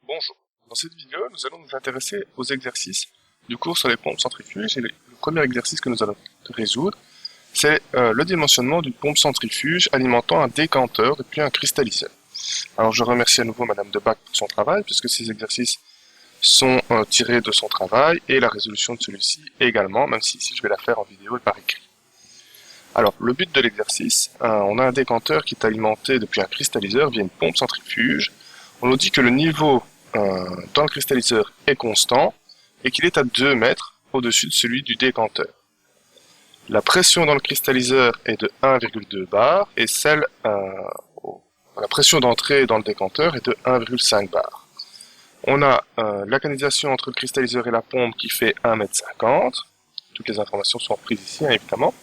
Bonjour. Dans cette vidéo, nous allons nous intéresser aux exercices du cours sur les pompes centrifuges. Et le premier exercice que nous allons résoudre, c'est le dimensionnement d'une pompe centrifuge alimentant un décanteur depuis un cristalliseur. Alors je remercie à nouveau Madame Debac pour son travail, puisque ces exercices sont tirés de son travail, et la résolution de celui-ci également, même si ici je vais la faire en vidéo et par écrit. Alors, le but de l'exercice, on a un décanteur qui est alimenté depuis un cristalliseur via une pompe centrifuge. On nous dit que le niveau dans le cristalliseur est constant et qu'il est à 2 mètres au-dessus de celui du décanteur. La pression dans le cristalliseur est de 1,2 bar et la pression d'entrée dans le décanteur est de 1,5 bar. On a la canalisation entre le cristalliseur et la pompe qui fait 1,50 m. Toutes les informations sont prises ici, hein, évidemment.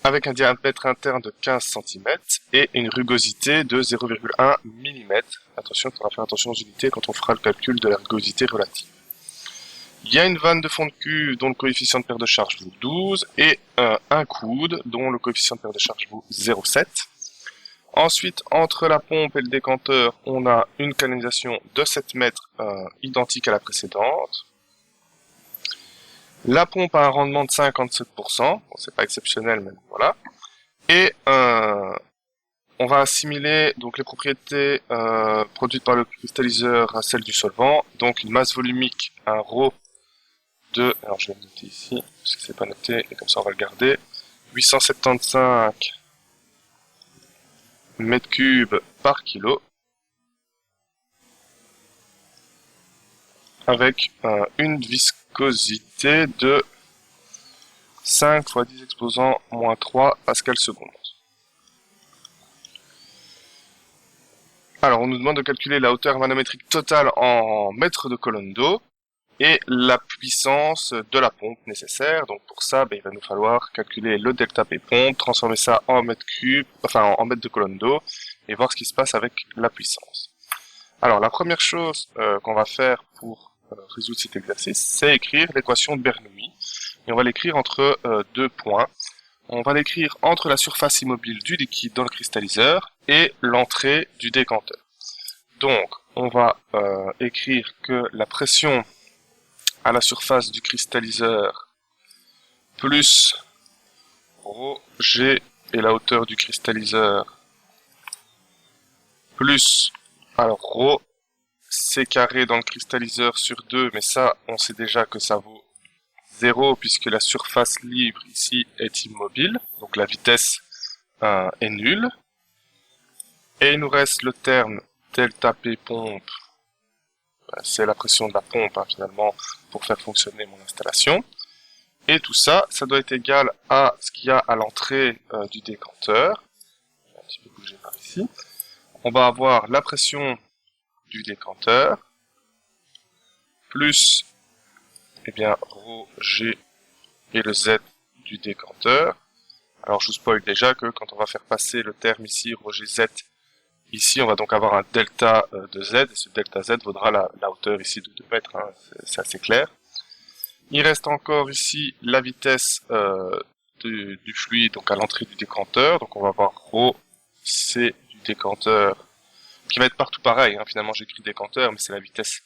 Avec un diamètre interne de 15 cm et une rugosité de 0,1 mm. Attention, il faudra faire attention aux unités quand on fera le calcul de la rugosité relative. Il y a une vanne de fond de cuve dont le coefficient de perte de charge vaut 12 et un coude dont le coefficient de perte de charge vaut 0,7. Ensuite, entre la pompe et le décanteur, on a une canalisation de 7 mètres identique à la précédente. La pompe a un rendement de 57%, bon, c'est pas exceptionnel, mais voilà. Et on va assimiler donc les propriétés produites par le cristalliseur à celles du solvant, donc une masse volumique, un ρ de, alors je vais le noter ici, parce que c'est pas noté, et comme ça on va le garder, 875 mètres cubes par kilo, avec une viscosité de 5 fois 10 exposant moins 3 pascal seconde. Alors on nous demande de calculer la hauteur manométrique totale en mètres de colonne d'eau et la puissance de la pompe nécessaire. Donc pour ça, il va nous falloir calculer le delta P pompe, transformer ça en mètres cubes, enfin en mètres de colonne d'eau, et voir ce qui se passe avec la puissance. Alors la première chose qu'on va faire pour résoudre cet exercice, c'est écrire l'équation de Bernoulli. Et on va l'écrire entre deux points. On va l'écrire entre la surface immobile du liquide dans le cristalliseur et l'entrée du décanteur. Donc, on va écrire que la pression à la surface du cristalliseur plus ρg et la hauteur du cristalliseur plus, alors ρ, c carré dans le cristalliseur sur 2, mais ça, on sait déjà que ça vaut 0 puisque la surface libre ici est immobile, donc la vitesse est nulle. Et il nous reste le terme delta P pompe, c'est la pression de la pompe finalement pour faire fonctionner mon installation. Et tout ça, ça doit être égal à ce qu'il y a à l'entrée du décanteur. Je vais un petit peu bouger par ici. On va avoir la pression du décanteur plus ρg et le Z du décanteur. Alors je vous spoil déjà que quand on va faire passer le terme ici, ρgz, ici on va donc avoir un delta de Z, et ce delta Z vaudra la hauteur ici de 2 mètres, hein, c'est assez clair. Il reste encore ici la vitesse du fluide, donc à l'entrée du décanteur, donc on va avoir ρ, C du décanteur, qui va être partout pareil, hein. Finalement j'écris décanteur, mais c'est la vitesse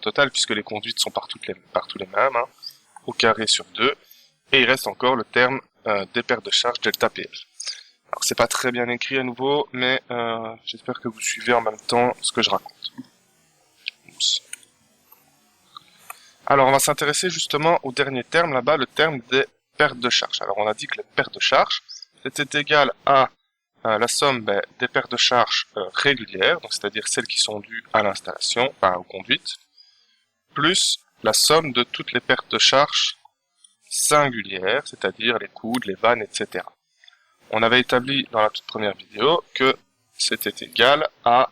totale, puisque les conduites sont partout les mêmes, hein, au carré sur 2, et il reste encore le terme des pertes de charge delta PF. Alors c'est pas très bien écrit à nouveau, mais j'espère que vous suivez en même temps ce que je raconte. Oups. Alors on va s'intéresser justement au dernier terme là-bas, le terme des pertes de charge. Alors on a dit que les pertes de charge étaient égales à la somme des pertes de charge régulières, donc c'est-à-dire celles qui sont dues à l'installation, enfin aux conduites, plus la somme de toutes les pertes de charge singulières, c'est-à-dire les coudes, les vannes, etc. On avait établi dans la toute première vidéo que c'était égal à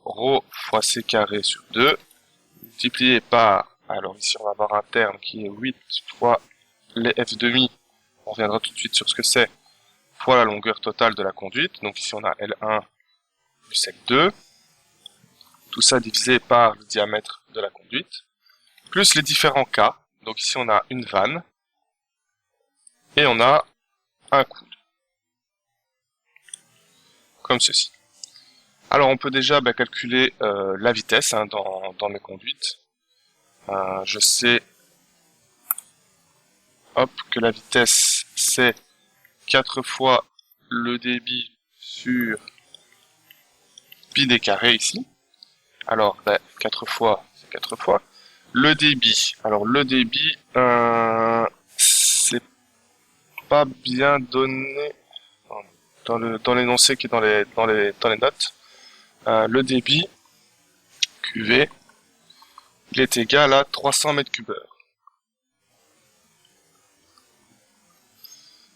ρ fois c carré sur 2 multiplié par, alors ici on va avoir un terme qui est 8 fois les f demi, on reviendra tout de suite sur ce que c'est, fois la longueur totale de la conduite, donc ici on a L1 plus L2, tout ça divisé par le diamètre de la conduite, plus les différents cas, donc ici on a une vanne, et on a un coude, comme ceci. Alors on peut déjà calculer la vitesse dans mes conduites. Je sais que la vitesse c'est 4 fois le débit sur pi d carré ici. Alors 4 fois, c'est 4 fois. Le débit, alors le débit, c'est pas bien donné dans l'énoncé qui est dans les notes. Le débit QV, il est égal à 300 mètres cubes heure.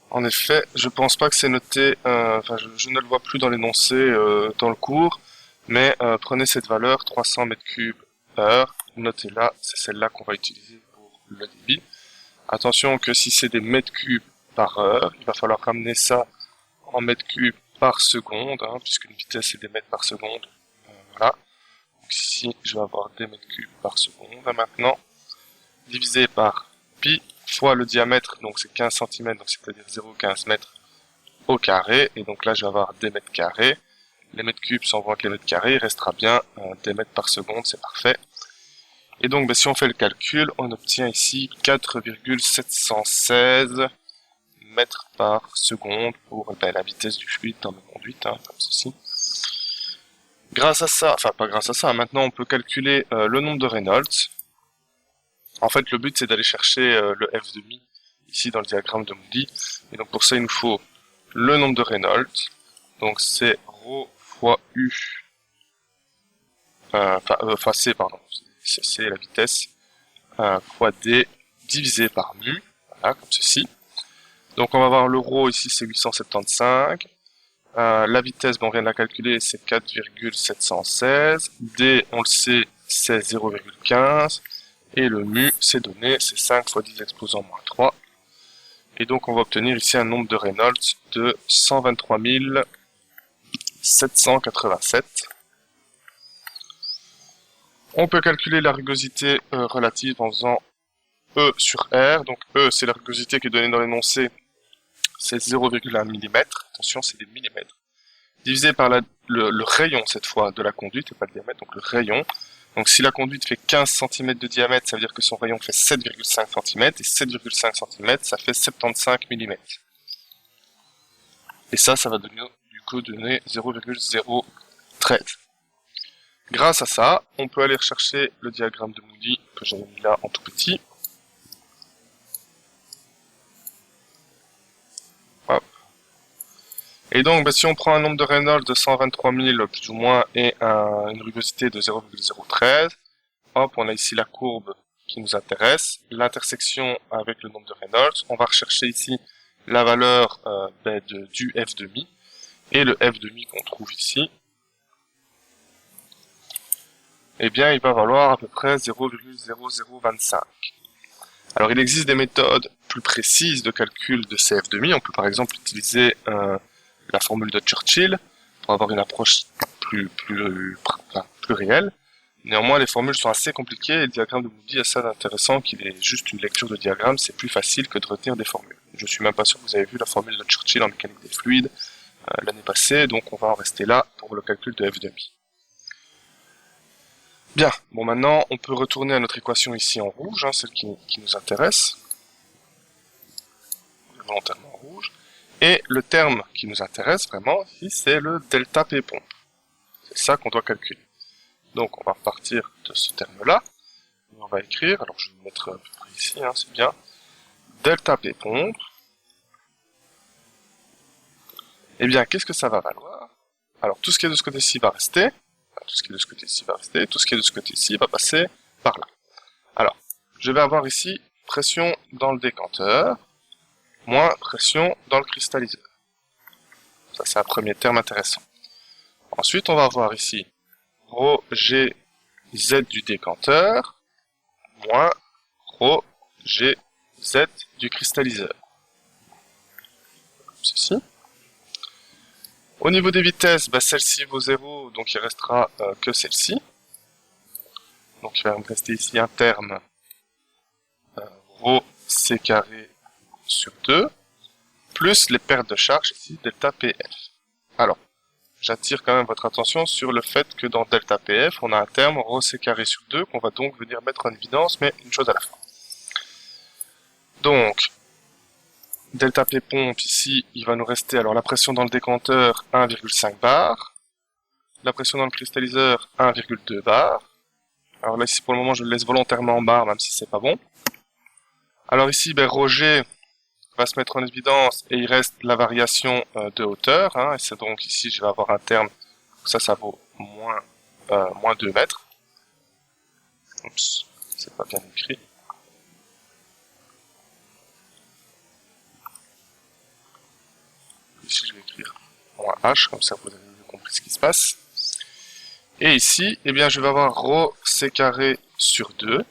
En effet, je pense pas que c'est noté, je ne le vois plus dans l'énoncé dans le cours, mais prenez cette valeur 300 mètres cubes heure, notez-la, c'est celle-là qu'on va utiliser pour le débit. Attention que si c'est des mètres cubes par heure, il va falloir ramener ça en mètres cubes par seconde, puisqu'une vitesse c'est des mètres par seconde. Voilà. Donc ici, je vais avoir des mètres cubes par seconde. Maintenant, divisé par pi fois le diamètre, donc c'est 15 cm, donc c'est-à-dire 0,15 mètres au carré. Et donc là, je vais avoir des mètres carrés. Les mètres cubes s'envoient avec les mètres carrés, il restera bien des mètres par seconde, c'est parfait. Et donc, si on fait le calcul, on obtient ici 4,716 mètres par seconde pour la vitesse du fluide dans ma conduite, comme ceci. Grâce à ça, enfin pas grâce à ça, maintenant on peut calculer le nombre de Reynolds. En fait, le but c'est d'aller chercher le f demi ici dans le diagramme de Moody. Et donc pour ça, il nous faut le nombre de Reynolds. Donc c'est ρ fois u, c, pardon, c'est la vitesse, fois d divisé par mu, voilà, comme ceci. Donc on va voir le ρ ici, c'est 875. La vitesse, on vient de la calculer, c'est 4,716. D, on le sait, c'est 0,15. Et le mu, c'est donné, c'est 5 fois 10 exposant moins 3. Et donc on va obtenir ici un nombre de Reynolds de 123 787. On peut calculer la rugosité relative en faisant E sur R. Donc E, c'est la rugosité qui est donnée dans l'énoncé, c'est 0,1 mm. Attention, c'est des millimètres. Divisé par le rayon, cette fois, de la conduite, et pas le diamètre, donc le rayon. Donc si la conduite fait 15 cm de diamètre, ça veut dire que son rayon fait 7,5 cm, et 7,5 cm, ça fait 75 mm. Et ça va donner, du coup, donner 0,013. Grâce à ça, on peut aller rechercher le diagramme de Moody, que j'avais mis là en tout petit. Hop. Et donc, si on prend un nombre de Reynolds de 123 000 plus ou moins et une rugosité de 0,013, hop, on a ici la courbe qui nous intéresse, l'intersection avec le nombre de Reynolds. On va rechercher ici la valeur du f demi et le f demi qu'on trouve ici. Eh bien, il va valoir à peu près 0,0025. Alors, il existe des méthodes plus précises de calcul de ces f demi. On peut par exemple utiliser la formule de Churchill pour avoir une approche plus réelle. Néanmoins, les formules sont assez compliquées et le diagramme de Moody est assez intéressant qu'il est juste une lecture de diagramme, c'est plus facile que de retenir des formules. Je suis même pas sûr que vous avez vu la formule de Churchill en mécanique des fluides l'année passée, donc on va en rester là pour le calcul de f demi. Bien, bon maintenant on peut retourner à notre équation ici en rouge, celle qui nous intéresse, volontairement en rouge. Et le terme qui nous intéresse vraiment ici, c'est le delta P pompe. C'est ça qu'on doit calculer. Donc on va repartir de ce terme-là. On va écrire, alors je vais le mettre à peu près ici, c'est bien. Delta P pompe. Eh bien, qu'est-ce que ça va valoir? Alors tout ce qui est de ce côté-ci va rester. Tout ce qui est de ce côté-ci va rester. Tout ce qui est de ce côté-ci va passer par là. Alors, je vais avoir ici pression dans le décanteur, moins pression dans le cristalliseur. Ça, c'est un premier terme intéressant. Ensuite, on va avoir ici ρ G Z du décanteur, moins ρ G Z du cristalliseur. Comme ceci. Au niveau des vitesses, celle-ci vaut 0, donc il restera que celle-ci. Donc il va me rester ici un terme ρ C carré sur 2, plus les pertes de charge ici, delta PF. Alors, j'attire quand même votre attention sur le fait que dans delta PF, on a un terme ρ c carré sur 2 qu'on va donc venir mettre en évidence, mais une chose à la fois. Donc, delta P pompe, ici, il va nous rester, alors la pression dans le décanteur, 1,5 bar. La pression dans le cristalliseur, 1,2 bar. Alors là, ici, pour le moment, je le laisse volontairement en bar, même si c'est pas bon. Alors ici, ben, Roger va se mettre en évidence et il reste la variation de hauteur. Hein, et c'est donc ici, je vais avoir un terme, ça vaut moins 2 mètres. Oups, c'est pas bien écrit. Ici, je vais écrire moins H, comme ça vous avez mieux compris ce qui se passe. Et ici, eh bien, je vais avoir ρ c carré sur 2,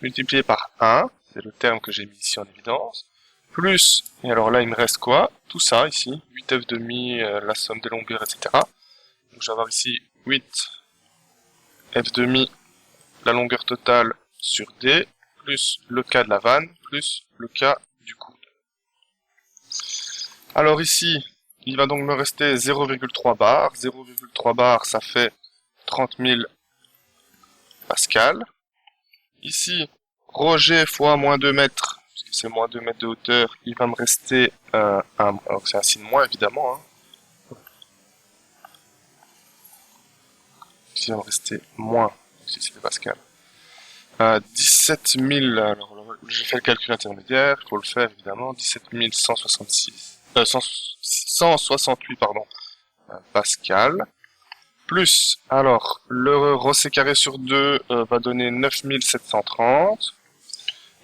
multiplié par 1, c'est le terme que j'ai mis ici en évidence, plus, et alors là, il me reste quoi? Tout ça, ici, 8f demi, la somme des longueurs, etc. Donc, je vais avoir ici 8f demi, la longueur totale sur D, plus le K de la vanne, plus le K du coude. Alors ici, il va donc me rester 0,3 bar. 0,3 bar, ça fait 30 000 pascal. Ici, Roger fois moins 2 mètres, puisque c'est moins 2 mètres de hauteur, il va me rester alors c'est un signe moins évidemment. Hein. Ici, il va me rester moins, ici c'est des pascal. 17 000, alors j'ai fait le calcul intermédiaire, il faut le faire évidemment, 17 166, 168 pardon, pascal. Plus, alors, le ρ c carré sur 2 va donner 9730.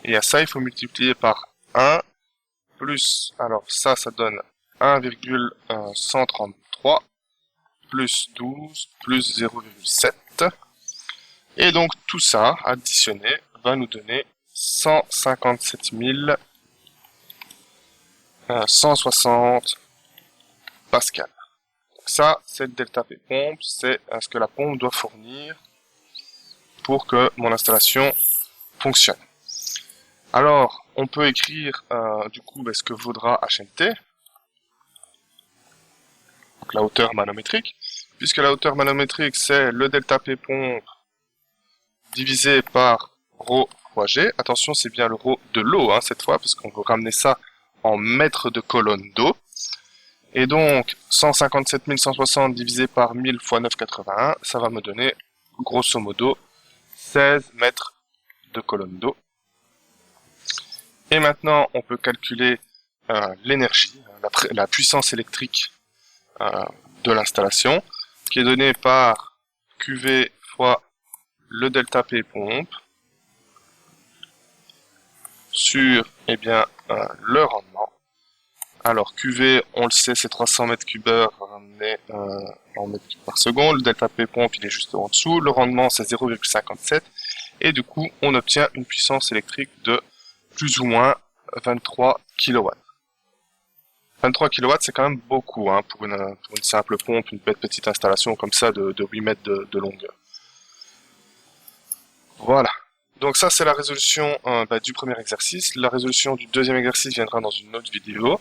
Et à ça, il faut multiplier par 1. Plus, alors ça donne 1,133. Plus 12, plus 0,7. Et donc, tout ça, additionné, va nous donner 157 160 pascal. Ça, c'est le delta P pompe, c'est ce que la pompe doit fournir pour que mon installation fonctionne. Alors, on peut écrire du coup ce que vaudra HNT, donc la hauteur manométrique, puisque la hauteur manométrique c'est le delta P pompe divisé par ρ fois G. Attention, c'est bien le ρ de l'eau hein, cette fois, parce qu'on veut ramener ça en mètres de colonne d'eau. Et donc, 157 160 divisé par 1000 fois 9,81, ça va me donner, grosso modo, 16 mètres de colonne d'eau. Et maintenant, on peut calculer l'énergie, la puissance électrique de l'installation, qui est donnée par QV fois le delta P pompe sur le rendement. Alors, QV, on le sait, c'est 300 mètres cubes ramené en mètres cubes par seconde. Le delta P pompe, il est juste en dessous. Le rendement, c'est 0,57. Et du coup, on obtient une puissance électrique de plus ou moins 23 kW. 23 kW, c'est quand même beaucoup hein, pour une simple pompe, une petite installation comme ça de 8 mètres de longueur. Voilà. Donc ça, c'est la résolution du premier exercice. La résolution du deuxième exercice viendra dans une autre vidéo.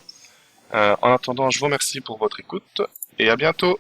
En attendant, je vous remercie pour votre écoute et à bientôt.